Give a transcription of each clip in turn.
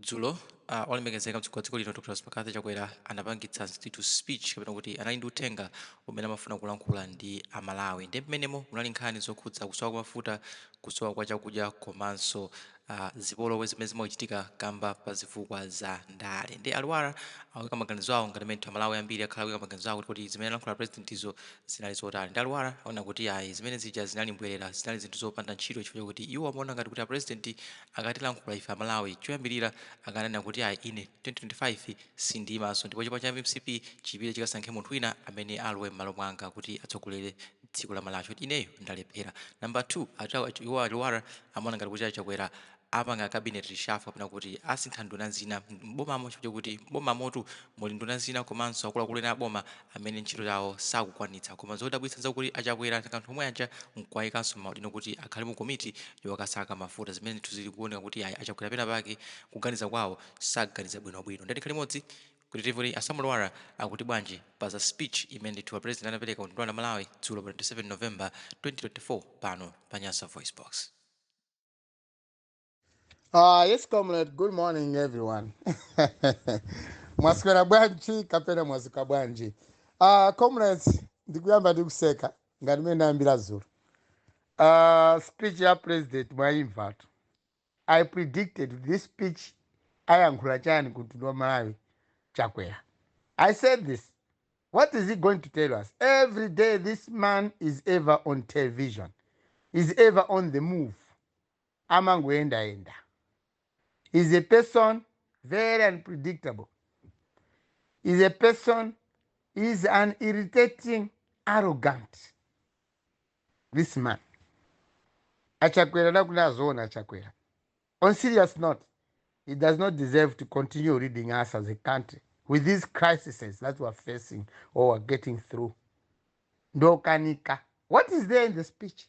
dzulo olemekezeka mtsogoleri lino Dr. Chakwera anapangitsa institute speech kapena kuti anali ndi uthenga umene amafuna kulankhula ndi Amalawi ndi mmenemo munali nkhani zokhudza kusowa kwa mafuta, kusowa kwa chakudya komanso zipolowe zimene zimachitika kamba pa zifukwa za ndale ndi Lwara awika maganizo awo ngati mmene Amalawi ambiri akhala awika maganizo awo kuti zimene alankhula president izo zinali zotani ndi Lwara aona kuti ayi zimene zija zinali mbwerera zinali zinthu zopanda ntchito chifukwa kuti iwo amaona ngati kuti president akatilankhula ife Amalawi choyambirira akanena kuti ayi ine 2025 sindimaso ndipo chipani cha MCP chipire chikasankhe munthu wina amene alowe m'malo mwanga kuti atsogolere dziko la Malawi kuti ineyo ndalephera. Number 2 iwo Lwara amaona ngati kuti Chakwera apanga cabinet reshuffle kapena kuti asintha nduna zina mbomamo chifukwa kuti mbomamotu muli nduna zina komanso akuluakulu ena aboma amene ntchito yawo sakukwanitsa koma zodabwitsa zakuti Chakwera kanthu omwe aja nkwayikanso maudino kuti akhale mu komiti yokasaka mafuta zimene zili kuoneka kuti ayi Chakwera pena pake kuganiza kwawo sakuganiza bwinobwino. Ndati limodzi kuti tivoli Lwara akuti bwanji pa za speech imene ndithu president anapereka kuti ndwana Malawi dzulo pa 27 November 2024 pano pa Nyasa VoiceBox. Yes, comrade. Good morning, everyone. Mwaswera bwanji kapena mwasuka bwanji. Comrades, ndikuyamba ndikuseka ngati mene ndayambira zulu. Speech ya president mwaimva. I predicted this speech ayankhula chani kuti ndwa Malawi Chakwera. I said this. What is he going to tell us? Every day this man is ever on television. Is ever on the move. Amangoenda. He's a person very unpredictable. He's a person, he's an irritating, arrogant. This man. Chakwera nakuna zona Chakwera. On serious note, he does not deserve to continue leading us as a country with these crises that we're facing or we're getting through. Zidakanika. What is there in the speech?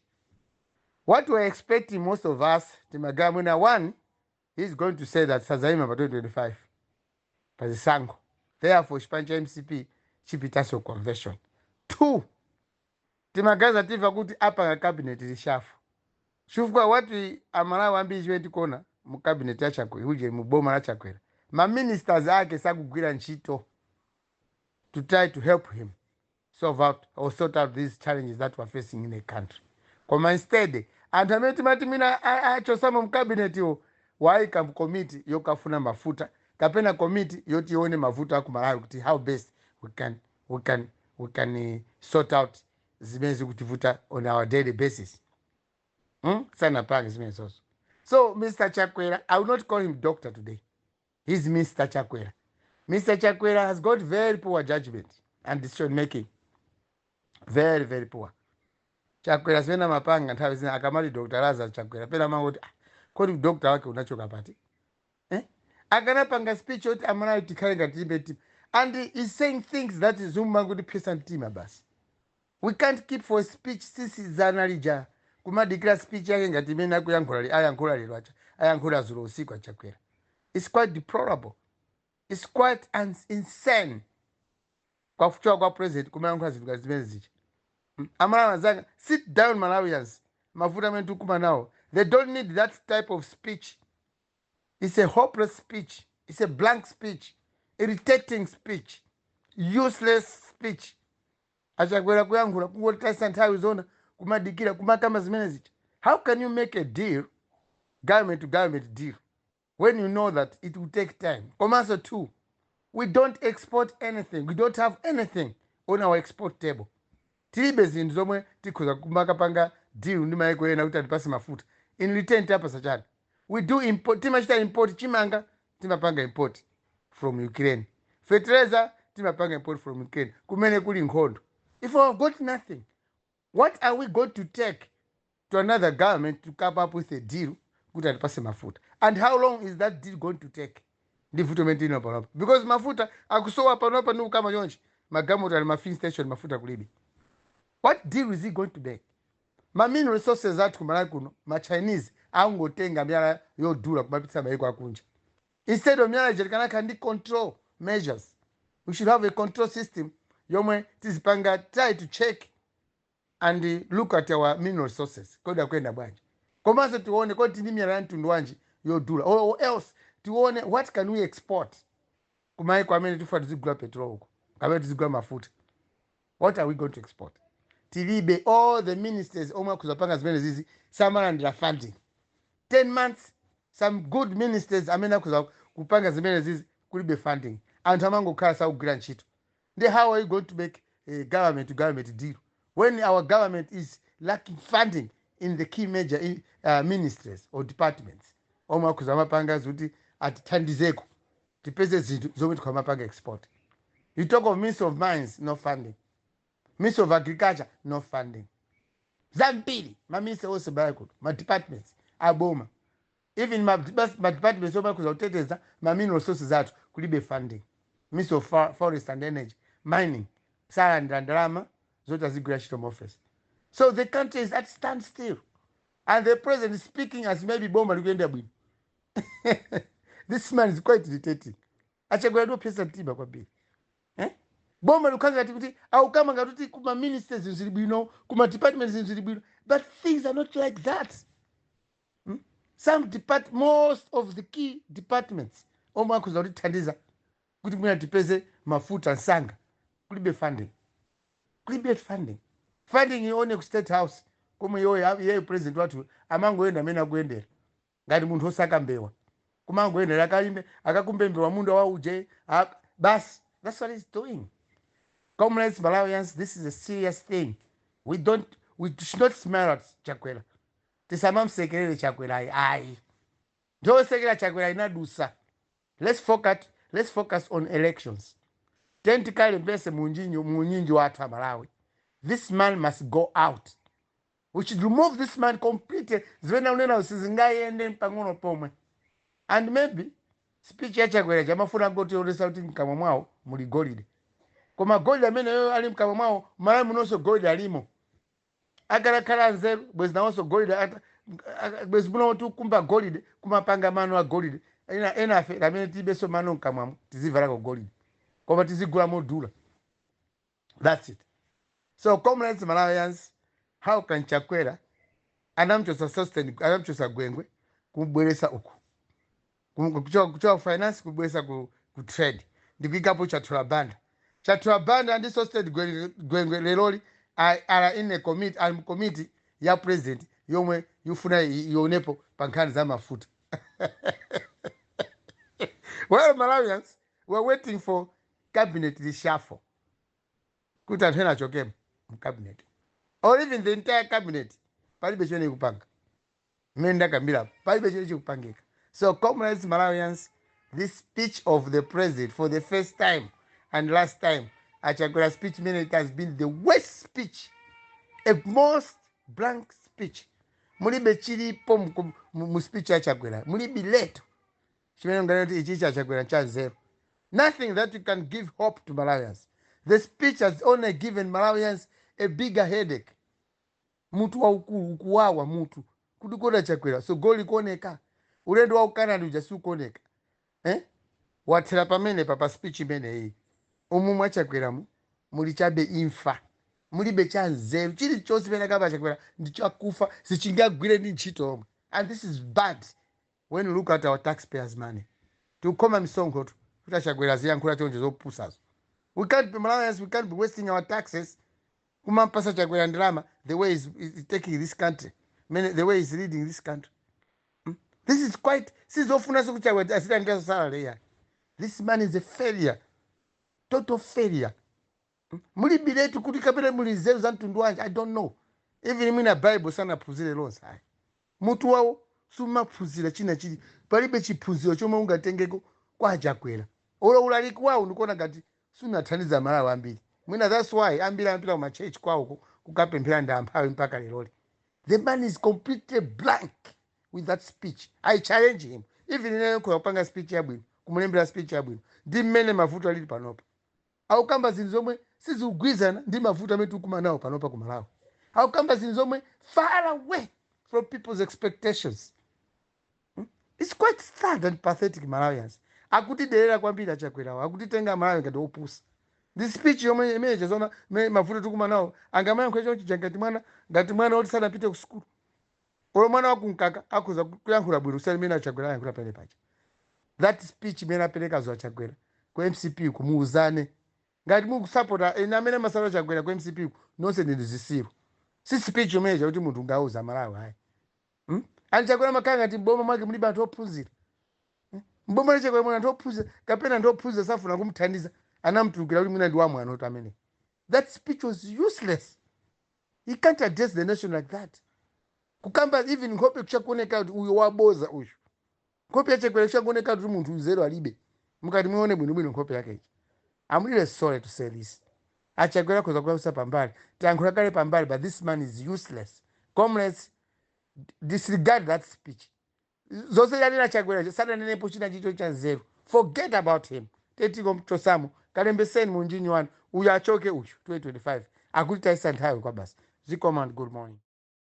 What we're expecting most of us, Timagamuna, one, he's going to say that Sazaima by 2025. Pazisango. Therefore, chipani cha MCP chipitaso convention. 2. Timagaza tifa kuti apanga cabinet reshuffle. Shufwa wati Amalawi ambiri chiweti kona mu cabinet ya Chakwera uje mu boma la Chakwera. Ma ministers ake sakugwira ntchito to try to help him solve out or sort out these challenges that we're facing in the country. Koma instead, anthu mati mina achosama mu cabinet yo waika committee yokafuna mafuta kapena committee yoti ione mafuta aku Malawi kuti how best we can sort out zimene zikutivuta on our daily basis. Sana panga zimene zozo. So Mr. Chakwera, I will not call him doctor today. He's Mr. Chakwera. Mr. Chakwera has got very poor judgment and decision making. Very, very poor. Chakwera zimene mapanga nthawi zina akamali Dr. Lazarus Chakwera pena mangoti kodi doctor wake unachoka pati. Akanapanga speech yoti Amalawi tikhale ngati tibe. And he's saying things that is umangoti pesa ntima basi. We can't keep for a speech sisi zanalija. Kumadikira speech yake ngati imene ayankhula lero acha. Ayankhula zulo usiku Chakwera. It's quite deplorable. It's quite insane. Kwa kuchoka kwa president kumayankhula zinthu zimene zicha. Amalawi zanga sit down Malawians. Mafuta amene tukuma nawo. They don't need that type of speech. It's a hopeless speech. It's a blank speech. Irritating speech. Useless speech. Achakwera kuyankhula kungotaisa nthawi zona kumadikira kumakamba zimene zicha. How can you make a deal, government to government deal, when you know that it will take time? Komanso 2, we don't export anything. We don't have anything on our export table. Tilibe zinthu zomwe tikhoza kumakapanga deal ndi maiko ena kuti atipase mafuta. In return tapasa chani. We do import. Timachita import chimanga. Timapanga import from Ukraine. Fertilizer. Timapanga import from Ukraine. Kumene kuli nkhondo. If we have got nothing, what are we going to take to another government to come up with a deal kuti atipase mafuta? And how long is that deal going to take? Ndivuto mentino panopa. Because mafuta akusowa panopa nuku kama yonchi. Magamoto ali mafin station mafuta kulibi. What deal is he going to make? Main resources that kumalawi kuno, ma Chinese angotenga myala yodula kumapitsa maiko akunja. Instead of myala jerikana kandi control measures. We should have a control system yomwe tizipanga try to check and look at our mineral resources. Koda kwenda bwanji. Komanso tuone kodi ndi myala yantundu wanji yodula or else tione what can we export kumaiko amene tifa tizigula petrol uko kapena tizigula mafuta. What are we going to export? Tilibe all the ministers omwe akuzapanga zimene zizi samalandira funding 10 months. Some good ministers amene akuza kupanga zimene zizi kulibe funding, anthu amangokhala sakugwira ntchito. Then how are you going to make a government to government deal when our government is lacking funding in the key major ministries or departments omwe akuza mapanga kuti atithandizeko tipeze zinthu zomwe tikamapanga export? You talk of Ministry of Mines, no funding. Ministry of Agriculture, no funding. Zambiri maminister onse bayakulu ma-departments aboma, even ma-departments omwe akuza kuteteza ma-mineral resources athu kulibe funding. Ministry of Forest and Energy, mining, salandira ndalama zoti azigwira ntchito mofesi. So the country is at standstill, and the president is speaking as maybe boma likuyenda bwino. This man is quite irritating. Achagwera ndopesa mtima kwambiri. Boma lukanga ngati kuti au kama ngati kuma ministers zili bwino, kuma departments zili bwino, but things are not like that. Most of the key departments omwe akuza kutithandiza kuti mwina tipeze mafuta nsanga kulibe funding. Kulibe funding. Funding ione ku State House komwe yeye president wathu amangoenda amene akuyendera ngati munthu osakambewa. Kumangoendera akalimbe akakumbembewa munda wa uje basi. That's what he's doing. Comrades, Malawians, this is a serious thing. We should not smile at Chakwera. Tisamamsekerere Chakwera ayi. Ndosekera Chakwera inadusa. Let's focus on elections. Tentikale mbese munyinji watu Malawi. This man must go out. We should remove this man completely. Zwena unena usizingaende mpangono pomwe. And maybe speech ya Chakwera jamafuna ngoti olesa kuti mkamwa mwao muli golide. Koma golide amene yoyo ali mkamwa mwao Malawi munonso golide alimo. Agarakhala nzeru bwezi nawonso golide bwezi muno tukumba golide kumapanga mano a golide. Ena afe amene tibeso mano mkamwa tizivala ko golide. Koma tizigula modula. That's it. So comrades Malawians, how can Chakwera anamchosa gwengwe kubweresa uku? Kuchoka finance kubwesa ku trade. Ndikuikapo Chatura banda ndi sustain gwengwe leloli are in a committee ya president yomwe yufuna yonepo pankhani za mafuta. Well, Malawians, we're waiting for cabinet reshuffle. Kuti anthu ena achokemo mu cabinet. Or even the entire cabinet palibe chene kupanga. Menda kambira palibe chene chikupangika. So, comrades Malawians, this speech of the president for the first time and last time, Chakwera's speech minute has been the worst speech, a most blank speech. Mulibe chili po mu speech ya Chakwera. Mulibe leto. Chimene nganoti ichi cha Chakwera cha zero. Nothing that you can give hope to Malawians. The speech has only given Malawians a bigger headache. Mutu wa ukuwawa mutu. Kudukona Chakwera. So goli kuoneka. Ulendo wa Canada ujasi kuoneka. Watela pamene papa speech imene hii. Umumwa Chakwera mulichabe infa. Mulibe cha zero. Chili chose pena kaba Chakwera ndicho akufa sichingagwire ndi ntchito omwe. And this is bad when you look at our taxpayers' money. Tukoma misongo tu. Futa Chakwera ziyankula chonje zopusazo. We can't be wasting our taxes. Kumampasa Chakwera ndalama the way he's taking this country. The way he's leading this country. This is quite. This man is a failure. Total failure. I don't know. Even in a Bible, sana puzile lo sai. Mutu wao suma puzila china chili. Palibe chipuzilo choma unga tengeko kwa Chakwera. Ola ulaliku wao ndikona gati suna taniza Malawi ambili. Mwina that's why ambila ma church kwao kukapemphera ndamphawe mpaka lero. The man is completely blank with that speech. I challenge him. Even in kupanga speech yabwino, kumulembera speech yabwino. Ndi mmene mavuto alili panopa. Au kamba zinzomwe sizugwizana ndi mavuto amene tukuma nawo panopa ku Malawi. Au kamba zinzomwe far away from people's expectations. It's quite sad and pathetic, Malawians. Akutidelera kwambiri Chakwera, akutitenga Malawi ngati opusa. This speech yomwe imeje zona mavuto tukuma nawo angamayankho chochi ngati mwana oti sanapite ku school. Olo mwana wakunkaka akuza kuyankhula bwino usali mena Chakwera yankhula pale pacha. that speech imene apereka zuwa Chakwera ku MCP kumuuzane ngati mukusapota ena amene masalo Chakwera ku MCP nonse ndizisiru si speech imene kuti munthu ungauza Malawi hayi ani Chakwera makanga ngati mboma mwake mulibe anthu ophunzira mboma leche kwa anthu ophunzira kapena anthu ophunzira safuna kumthandiza anamtulukira kuti mwina ndi wa mwana oti amene that speech was useless. He can't address the nation like that. Kukamba even nkhope kuchakuoneka kuti uyo waboza uyu nkhope ya Chakwera kuchakuoneka kuti munthu uzero alibe mukati muone bwinobwino nkhope yake ichi. I'm really sorry to say this. Chakwera koza kusa pambali tiyankhula kale pambali, but this man is useless. Comrades, disregard that speech. Zonse yanena Chakwera sadanenepo china chicho cha zero. Forget about him. Tetiko mchosamo kalembeseni munjinyi wanu uyu achoke uyu 2025 akutayisa Nthawi kwa basi. Zikomo and good morning.